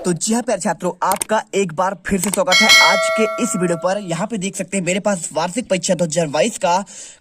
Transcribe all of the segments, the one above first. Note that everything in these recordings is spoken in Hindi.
तो जी हाँ प्यारे छात्रों, आपका एक बार फिर से स्वागत है आज के इस वीडियो पर। यहाँ पे देख सकते हैं मेरे पास वार्षिक परीक्षा 2022 का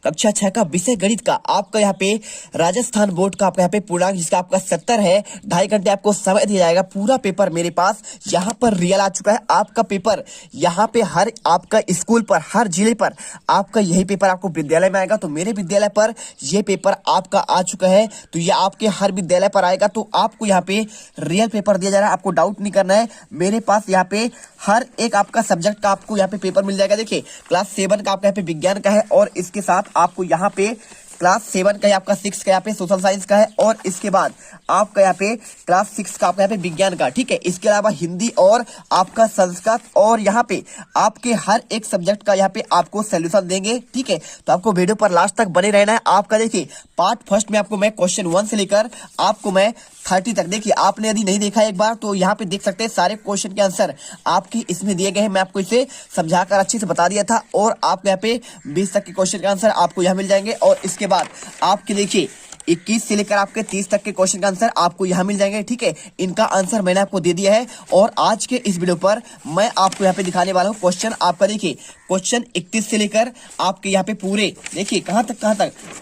कक्षा 6 का विषय गणित का आपका यहाँ पे राजस्थान बोर्ड का आपका यहाँ पे पूर्णांक जिसका आपका 70 है। 2.5 घंटे आपको समय दिया जाएगा। पूरा पेपर मेरे पास यहाँ पर रियल आ चुका है। आपका पेपर यहाँ पे हर आपका स्कूल पर, हर जिले पर आपका यही पेपर आपको विद्यालय में आएगा। तो मेरे विद्यालय पर यह पेपर आपका आ चुका है, तो ये आपके हर विद्यालय पर आएगा। तो आपको यहाँ पे रियल पेपर दिया जा रहा है, आपको डाउट नहीं करना है। मेरे पास यहाँ पे हर एक आपका सब्जेक्ट का आपको यहाँ पे पेपर मिल जाएगा। देखिए क्लास 7 का आपका यहाँ पे विज्ञान का है, और इसके साथ आपको यहाँ पे क्लास 7 का आपका 6 का यहाँ पे सोशल साइंस का है, और इसके बाद आपका यहाँ पे क्लास 6 का आपका यहाँ पे विज्ञान का, ठीक है। इसके अलावा हिंदी और आपका संस्कृत, और यहाँ पे आपके हर एक सब्जेक्ट का यहाँ पे आपको सोल्यूशन देंगे, ठीक है। तो आपको वीडियो पर लास्ट तक बने रहना है। आपका देखिए पार्ट फर्स्ट में आपको मैं क्वेश्चन 1 से लेकर आपको मैं 30 तक, देखिए आपने यदि नहीं देखा एक बार तो यहाँ पे देख सकते हैं सारे क्वेश्चन के आंसर आपके इसमें दिए गए हैं। मैं आपको इसे समझाकर अच्छे से बता दिया था, और आपको यहाँ पे 20 तक के क्वेश्चन के आंसर आपको यहाँ मिल जाएंगे। और इसके बाद आपके देखिए 21 से लेकर आपके 30 तक के क्वेश्चन का आंसर आपको यहाँ मिल जाएंगे, ठीक है। इनका आंसर मैंने आपको दे दिया है, और आज के इस वीडियो पर मैं आपको यहाँ पे दिखाने वाला हूँ क्वेश्चन आपका। देखिए क्वेश्चन 31 से लेकर आपके यहाँ पे पूरे देखिए कहाँ तक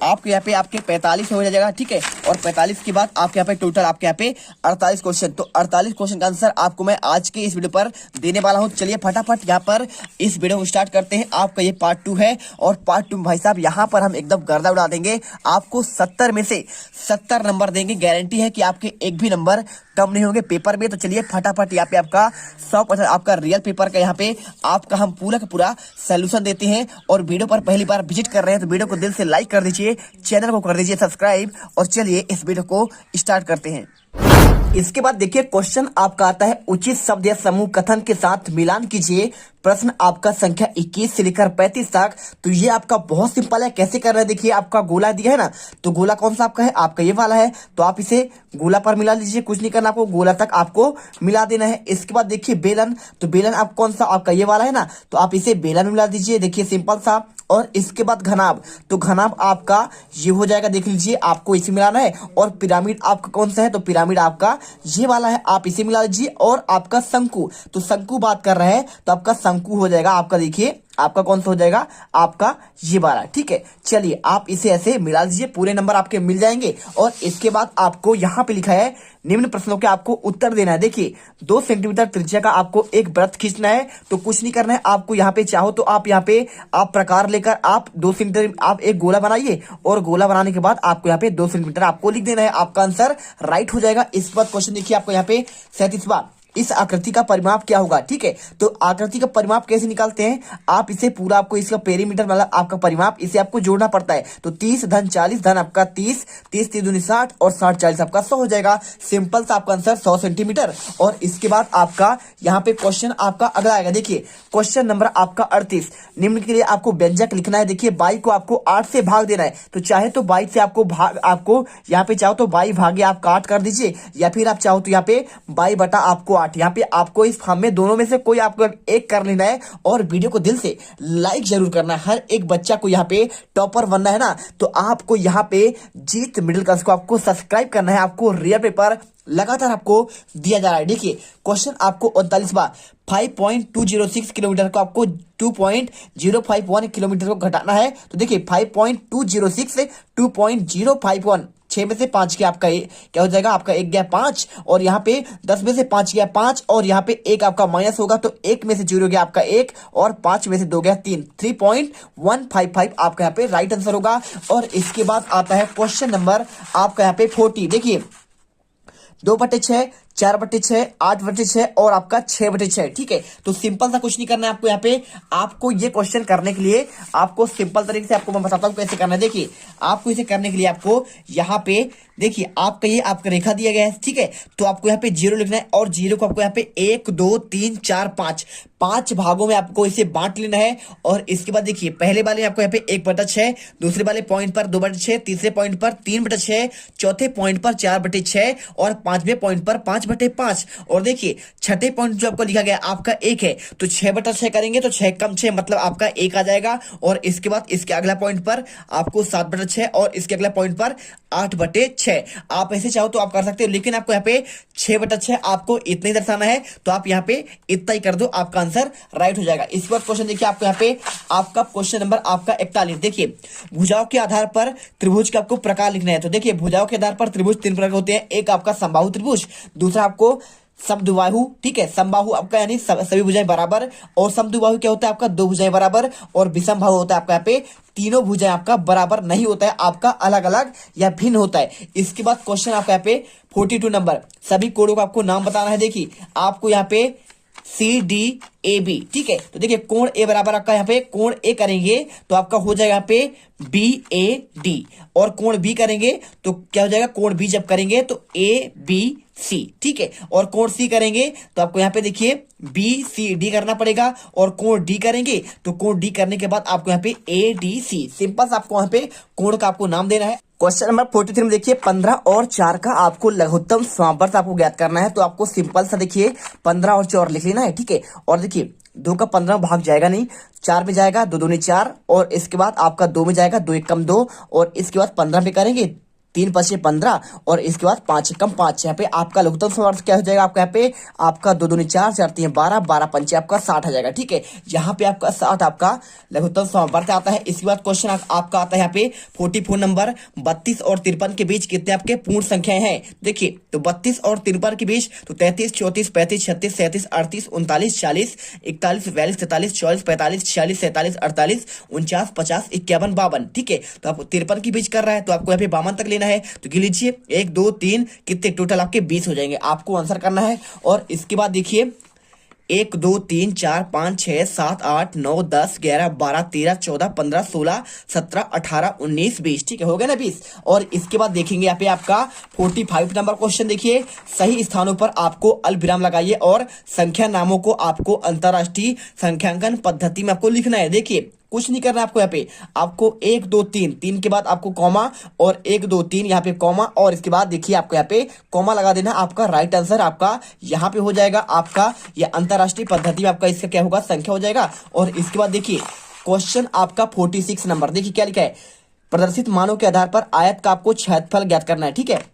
आपके यहाँ पे आपके 45 हो जाएगा, ठीक है। और 45 के बाद आपके यहाँ पे टोटल आपके यहाँ पे 48 क्वेश्चन। तो 48 क्वेश्चन का आंसर आपको मैं आज के इस वीडियो पर देने वाला हूँ। चलिए फटाफट यहाँ पर इस वीडियो को स्टार्ट करते हैं। आपका ये पार्ट 2 है, और पार्ट 2 में भाई साहब यहाँ पर हम एकदम गर्दा उड़ा देंगे। आपको 70 में से 70 नंबर देंगे। गारंटी है कि आपके एक भी नंबर कम नहीं होंगे पेपर में। तो चलिए फटाफट यहाँ पे आपका 100% आपका रियल पेपर का यहाँ पे आपका हम पूरा का पूरा सोल्यूशन देते हैं। और वीडियो पर पहली बार विजिट कर रहे हैं तो वीडियो को दिल से लाइक कर दीजिए, चैनल को कर दीजिए सब्सक्राइब, और चलिए इस वीडियो को स्टार्ट करते हैं। इसके बाद देखिए क्वेश्चन आपका आता है, उचित शब्द या समूह कथन के साथ मिलान कीजिए। प्रश्न आपका संख्या 21 से लेकर 35 तक। तो ये आपका बहुत सिंपल है। कैसे कर रहे हैं, देखिए आपका गोला दिया है ना, तो गोला कौन सा आपका है, आपका ये वाला है। तो आप इसे गोला पर मिला लीजिए, कुछ नहीं करना आपको, गोला तक आपको मिला देना है। इसके बाद देखिए बेलन, तो बेलन आप कौन सा, आपका ये वाला है ना, तो आप इसे बेलन में मिला दीजिए, देखिए सिंपल सा। और इसके बाद घनाभ, तो घनाभ आपका ये हो जाएगा, देख लीजिए आपको इसे मिलाना है। और पिरामिड आपका कौन सा है, तो पिरामिड आपका ये वाला है, आप इसे मिला लीजिए। और आपका शंकु, तो शंकु बात कर रहे हैं तो आपका शंकु हो जाएगा आपका, देखिए आपका कौन सा हो जाएगा, आपका ये वाला, ठीक है। चलिए आप इसे ऐसे मिला दीजिए, पूरे नंबर आपके मिल जाएंगे। और इसके बाद आपको यहाँ पे लिखा है निम्न प्रश्नों के आपको उत्तर देना है। देखिए 2 सेंटीमीटर त्रिज्या का आपको एक वृत्त खींचना है। तो कुछ नहीं करना है आपको, यहाँ पे चाहो तो आप यहाँ पे आप प्रकार लेकर आप 2 सेंटीमीटर आप एक गोला बनाइए, और गोला बनाने के बाद आपको यहाँ पे 2 सेंटीमीटर आपको लिख देना है। आपका आंसर राइट हो जाएगा। इस बात क्वेश्चन देखिए आपको यहाँ पे 37वां, इस आकृति का परिमाप क्या होगा, ठीक है। तो आकृति का परिमाप कैसे निकालते हैं, आप इसे पूरा आपको इसका पेरीमीटर मतलब आपका परिमाप इसे आपको जोड़ना पड़ता है। तो 30 धन 40 धन आपका 30, 30 3 दूनी 60, और 60 40 आपका 100 हो जाएगा। सिंपल सा आपका आंसर 100 सेंटीमीटर। और इसके बाद आपका यहाँ पे क्वेश्चन आपका अगला आएगा। देखिए क्वेश्चन नंबर आपका 38, निम्न के लिए आपको व्यंजक लिखना है। देखिए 22 को आपको 8 से भाग देना है। तो चाहे तो 22 से आपको यहाँ पे चाहो तो 22 भागे आप 8 कर दीजिए, या फिर आप चाहो तो यहाँ पे 22 बटा आपको 8। यहाँ पे आपको इस फॉर्म में दोनों में से कोई आपको एक कर लेना है। और वीडियो को दिल से लाइक जरूर करना है। हर एक बच्चा को यहाँ पे टॉपर बनना है ना, तो आपको यहाँ पे जीत मिडिल क्लास को आपको सब्सक्राइब करना है। आपको रियल पेपर लगातार आपको दिया जा रहा है। देखिए क्वेश्चन आपको 39वां, 5.206 किलोमीटर को आपको 2.051 किलोमीटर को घटाना है। तो देखिए 5.206 से 2.051, 6 में से 5 के आपका क्या हो जाएगा, आपका 1 गया 5, और यहाँ पे 10 में से 5 गया 5, और यहाँ पे 1 आपका माइनस होगा, तो 1 में से 0 गया आपका 1, और 5 में से 2 गया 3, 3.155 आपका यहाँ पे राइट आंसर होगा। और इसके बाद आता है क्वेश्चन नंबर आपका यहाँ पे 40। देखिए 2/6, 4/6, 8/6 और आपका 6/6, ठीक है। तो सिंपल सा कुछ नहीं करना है आपको। यहाँ पे आपको ये क्वेश्चन करने के लिए आपको सिंपल तरीके से आपको मैं बताता हूँ कैसे करना है। देखिए आपको इसे करने के लिए आपको यहाँ पे देखिए आपका ये आपका रेखा दिया गया है, ठीक है। तो आपको यहाँ पे 0 लिखना है, और 0 को आपको यहाँ पे 1 2 3 4 5 भागों में आपको इसे बांट लेना है। और इसके बाद देखिए पहले वाले आपको यहाँ पे 1/6, दूसरे वाले पॉइंट पर 2/6, तीसरे पॉइंट पर 3/6, चौथे पॉइंट पर 4/6, और 5वें पॉइंट पर 5/6। 5/5। और देखिए छठे पॉइंट जो आपको लिखा गया आपका 1 है, तो 6/6 करेंगे तो 6 कम 6 मतलब आपका 1 आ जाएगा। और इसके बाद इसके अगला पॉइंट पर आपको 7/6 और इसके अगला पॉइंट पर 8/6। आप ऐसे चाहो तो आप कर सकते हो, लेकिन आपको यहाँ पे 6/6 आपको इतना ही दर्शाना है, तो आप यहाँ पे इतना ही कर दो, आपका आंसर राइट हो जाएगा। इसके बाद क्वेश्चन देखिए आपको यहाँ पे आपका क्वेश्चन नंबर आपका 41। देखिए भुजाओं के आधार पर त्रिभुज का आपको प्रकार लिखना है। तो देखिए भुजाओं के आधार पर त्रिभुज 3 प्रकार के होते हैं। एक आपका समबाहु त्रिभुज, दूसरा आपको समद्विबाहु, ठीक है। समबाहु आपका यानी सभी भुजाएं बराबर, और समद्विबाहु क्या होता है आपका 2 भुजाएं बराबर, और विषमबाहु होता है आपका यहाँ पे तीनों भुजाएं आपका बराबर नहीं होता है, आपका अलग अलग या भिन्न होता है। इसके बाद क्वेश्चन आपका यहाँ पे 42 नंबर, सभी कोणों का आपको नाम बताना है। देखिए आपको यहाँ पे CDAB, ठीक है। तो देखिए कोण ए बराबर आपका यहाँ पे कोण ए करेंगे तो आपका हो जाएगा यहाँ पे BAD, और कोण बी करेंगे तो क्या हो जाएगा, कोण बी जब करेंगे तो ABC, ठीक है। और कोण सी करेंगे तो आपको यहाँ पे देखिए BCD करना पड़ेगा, और कोण डी करेंगे तो कोण डी करने के बाद आपको यहाँ पे ADC। सिंपल सा आपको यहाँ पे कोण का आपको नाम देना है। क्वेश्चन नंबर 43 में देखिए 15 और 4 का आपको लघुत्तम समावर्त आपको ज्ञात करना है। तो आपको सिंपल सा देखिए 15 और 4 लिख लेना है, ठीक है। और देखिए 2 का 15 भाग जाएगा नहीं, 4 में जाएगा, 2 दूनी 4, और इसके बाद आपका 2 में जाएगा, 2 1 कम 2, और इसके बाद 15 पे करेंगे 3 5 15, और इसके बाद 5 कम 5। यहाँ पे आपका लघुत्तम समावर्त क्या हो जाएगा आपका यहाँ पे आपका 2 दूनी 4, 4 3 12, 12 पंचे आपका 60 आ जाएगा, ठीक है। यहाँ पे आपका 60 आपका लघुत्तम समावर्त आता है। इसके बाद क्वेश्चन आपका आता है यहाँ पे 44 नंबर, 32 और 53 के बीच कितने आपके पूर्ण संख्याएं हैं। देखिए तो 32 और 53 के बीच तो 33 34 35 36 37 38 39 40 41 42 43 44 45 46 47 48 49 50 51 52, ठीक है। तो आपको 53 के बीच कर रहा है तो आपको यहाँ पे 52 तक लेना है। तो गिन लीजिए 1 2 3 कितने टोटल आपके 20 हो जाएंगे, आपको आंसर करना है। और इसके बाद देखिए 1 2 3 4 5 6 7 8 9 10 11 12 13 14 15 16 17 18 19 20, ठीक है, हो गया ना 20। और इसके बाद देखेंगे यहाँ पे आपका 45 नंबर क्वेश्चन। देखिए सही स्थानों पर आपको अल्पविराम लगाइए और संख्या नामों को आपको अंतरराष्ट्रीय संख्यांकन पद्धति में आपको लिखना है। देखिए कुछ नहीं करना है आपको, यहाँ पे आपको 1 2 3 3 के बाद आपको कॉमा, और 1 2 3 यहाँ पे कॉमा, और इसके बाद देखिए आपको यहाँ पे कॉमा लगा देना। आपका राइट आंसर आपका यहाँ पे हो जाएगा, आपका ये अंतरराष्ट्रीय पद्धति में आपका इसका क्या होगा, संख्या हो जाएगा। और इसके बाद देखिए क्वेश्चन आपका 46 नंबर, देखिए क्या लिखा है, प्रदर्शित मानों के आधार पर आयत का आपको क्षेत्रफल ज्ञात करना है, ठीक है।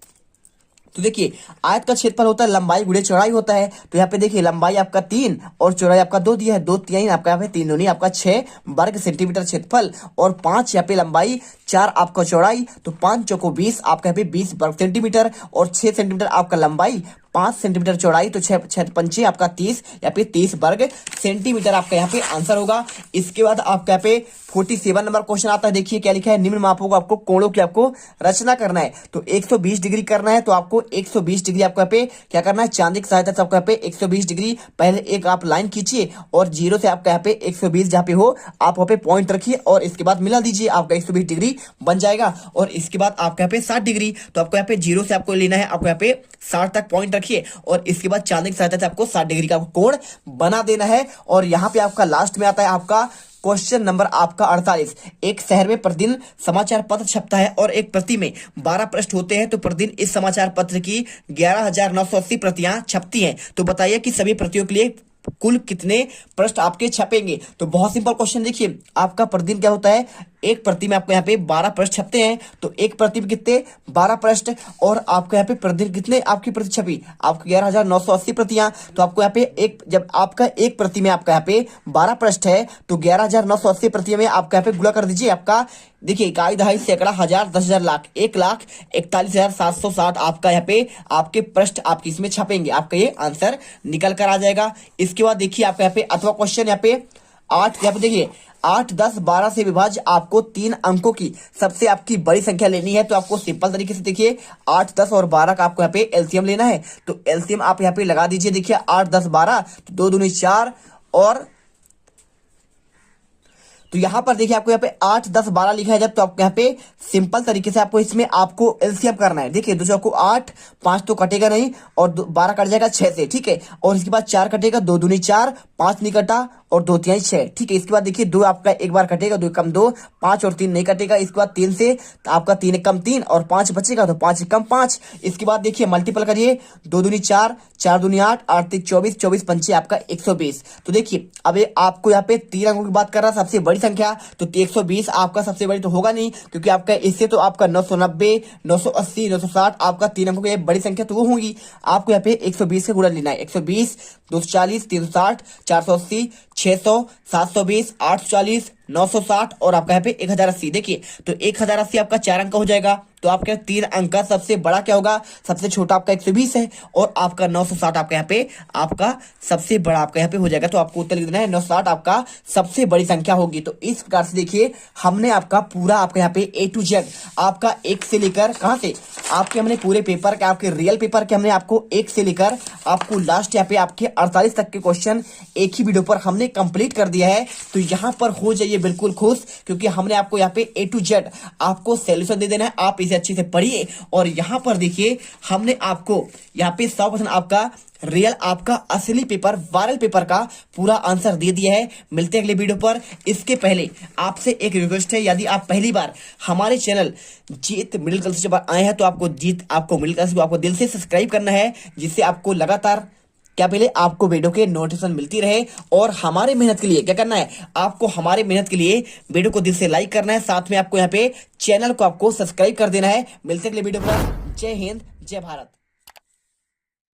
तो देखिए आयत का क्षेत्रफल होता है लंबाई गुणे चौड़ाई होता है। तो यहाँ पे देखिए लंबाई आपका 3 और चौड़ाई आपका 2 दिया है, 2 3 आपका यहाँ पे 3 दूनी आपका 6 वर्ग सेंटीमीटर क्षेत्रफल, और 5 यहाँ पे लंबाई 4 आपका चौड़ाई, तो 5 चौको 20 आपका यहाँ पे 20 वर्ग सेंटीमीटर, और 6 सेंटीमीटर आपका लंबाई, 5 सेंटीमीटर चौड़ाई, तो 6 पंचे आपका 30 यहाँ पे 30 वर्ग सेंटीमीटर आपका यहाँ पे आंसर होगा। इसके बाद आपका यहाँ पे 47 नंबर क्वेश्चन आता है। देखिए क्या लिखा है, निम्न मापों को आपको कोणों की आपको रचना करना है। तो 120 डिग्री करना है, तो आपको 120 डिग्री आपको यहाँ पे क्या करना है, चांदी की सहायता से आपको यहाँ पे 120 डिग्री पहले एक आप लाइन खींचिए, और 0 से आपका यहाँ पे 120 जहाँ पे हो आप वहाँ पे पॉइंट रखिए, और इसके बाद मिला दीजिए, आपका 120 डिग्री बन जाएगा। और इसके बाद आपका यहाँ पे 60 डिग्री, तो आपको यहाँ पे 0 से आपको लेना है, आपको यहाँ पे 60 तक पॉइंट रखिए, और इसके बाद चांदी की सहायता से आपको 60 डिग्री का कोण बना देना है। और यहाँ पे आपका लास्ट में आता है आपका क्वेश्चन नंबर आपका 48। एक शहर में प्रतिदिन समाचार पत्र छपता है और एक प्रति में 12 पृष्ठ होते हैं, तो प्रतिदिन इस समाचार पत्र की 11,980 प्रतियां छपती हैं। तो बताइए कि सभी प्रतियों के लिए कुल कितने पृष्ठ आपके छपेंगे। तो बहुत सिंपल क्वेश्चन, देखिए आपका प्रतिदिन क्या होता है, एक प्रति में आपको यहाँ पे 12 पृष्ठ छपते हैं, तो एक प्रति में कितने 12 पृष्ठ, और आपको यहाँ पे प्रतिदिन कितने आपकी प्रति छपी, आपकी 11,980 प्रतियां। तो आपको यहाँ पे एक, जब आपका एक प्रति में आपका यहाँ पे 12 पृष्ठ है, तो 11,980 प्रति में आपका यहाँ पे गुणा कर दीजिए। आपका देखिए इकाई दहाई सैकड़ा हजार 10,000 लाख 1,41,760 आपका यहाँ पे आपके पृष्ठ आपकी इसमें छपेंगे, आपका ये आंसर निकल कर आ जाएगा। इसके बाद देखिए आपका यहाँ पे अथवा क्वेश्चन यहाँ पे 8, यहाँ पे देखिए 8 10 12 से विभाज्य आपको 3 अंकों की सबसे आपकी बड़ी संख्या लेनी है। तो आपको सिंपल तरीके से देखिए 8 10 और 12 का आपको यहाँ पे एलसीएम लेना है। तो एलसीएम आप यहाँ पे लगा दीजिए। देखिए 8 10 12, तो 2 दूनी 4, और तो यहाँ पर देखिए आपको यहाँ पे 8 10 12 लिखा है जब, तो आपको यहाँ पे सिंपल तरीके से आपको इसमें आपको एलसीएम करना है। देखिए दूसरा को 8 5 तो कटेगा नहीं, और 12 कट जाएगा 6 से, ठीक है। और इसके बाद 4 कटेगा, 2 दूनी 4, 5 नहीं कटा, और 2 तिहाई 6। ठीक है, इसके बाद देखिए 2 आपका एक बार कटेगा, 2 कम 2, 5 और 3 नहीं कटेगा। इसके बाद 3 से तो आपका 3 एक कम 3 और 5 बचेगा, तो 5 एक कम 5। इसके बाद देखिए मल्टीपल करिए, 2 दूनी 4, 4 दूनी 8, 8 तीन 24, 24 पंचे आपका 120। तो देखिए अब आपको यहाँ पे 3 अंकों की बात कर रहा है, सबसे बड़ी संख्या, तो 120 आपका सबसे बड़ी तो होगा नहीं, क्योंकि आपका इससे तो आपका 990, 980, 960 आपका 3 अंकों की बड़ी संख्या तो वो होगी। आपको यहाँ पे 120 का गुणा लेना है, 120, 240, 360, 480, 600, 720, 840, 960 और आपका यहाँ पे 1080। देखिए तो 1080 आपका 4 अंक हो जाएगा, तो आपके 3 अंक का सबसे बड़ा क्या होगा, सबसे छोटा आपका 120 है और आपका 960 आपका यहाँ पे आपका सबसे बड़ा आपका यहाँ पे हो जाएगा। तो आपको उत्तर लिख देना है 960 आपका सबसे बड़ी संख्या होगी। तो इस प्रकार से देखिए हमने आपका पूरा आपका यहाँ पे A to Z आपका 1 से लेकर कहां से आपके हमने पूरे पेपर के आपके रियल पेपर के हमने आपको 1 से लेकर आपको लास्ट यहाँ पे आपके 48 तक के क्वेश्चन एक ही वीडियो पर हमने कंप्लीट कर दिया है। तो यहाँ पर हो जाइए बिल्कुल खुश, क्योंकि हमने आपको यहाँ पे A to Z आपको सॉल्यूशन दे देना है। आप इसे अच्छे से पढ़िए और यहाँ पर देखिए हमने आपको यहाँ पे 100% आपका रियल आपका असली पेपर वायरल पेपर का पूरा आंसर दे दिया है। मिलते हैं अगले वीडियो पर। इसके पहले आपसे एक रिक्वेस्ट है, यदि आप पहली बार हमारे चैनल जीत मिडिल क्लास से आए हैं तो आपको मिडिल क्लास को आपको दिल से सब्सक्राइब करना है, जिससे आपको लगातार क्या पहले आपको वीडियो के नोटिफिकेशन मिलती रहे। और हमारे मेहनत के लिए क्या करना है, आपको हमारे मेहनत के लिए वीडियो को दिल से लाइक करना है, साथ में आपको यहाँ पे चैनल को आपको सब्सक्राइब कर देना है। मिलते हैं अगले वीडियो पर। जय हिंद, जय भारत।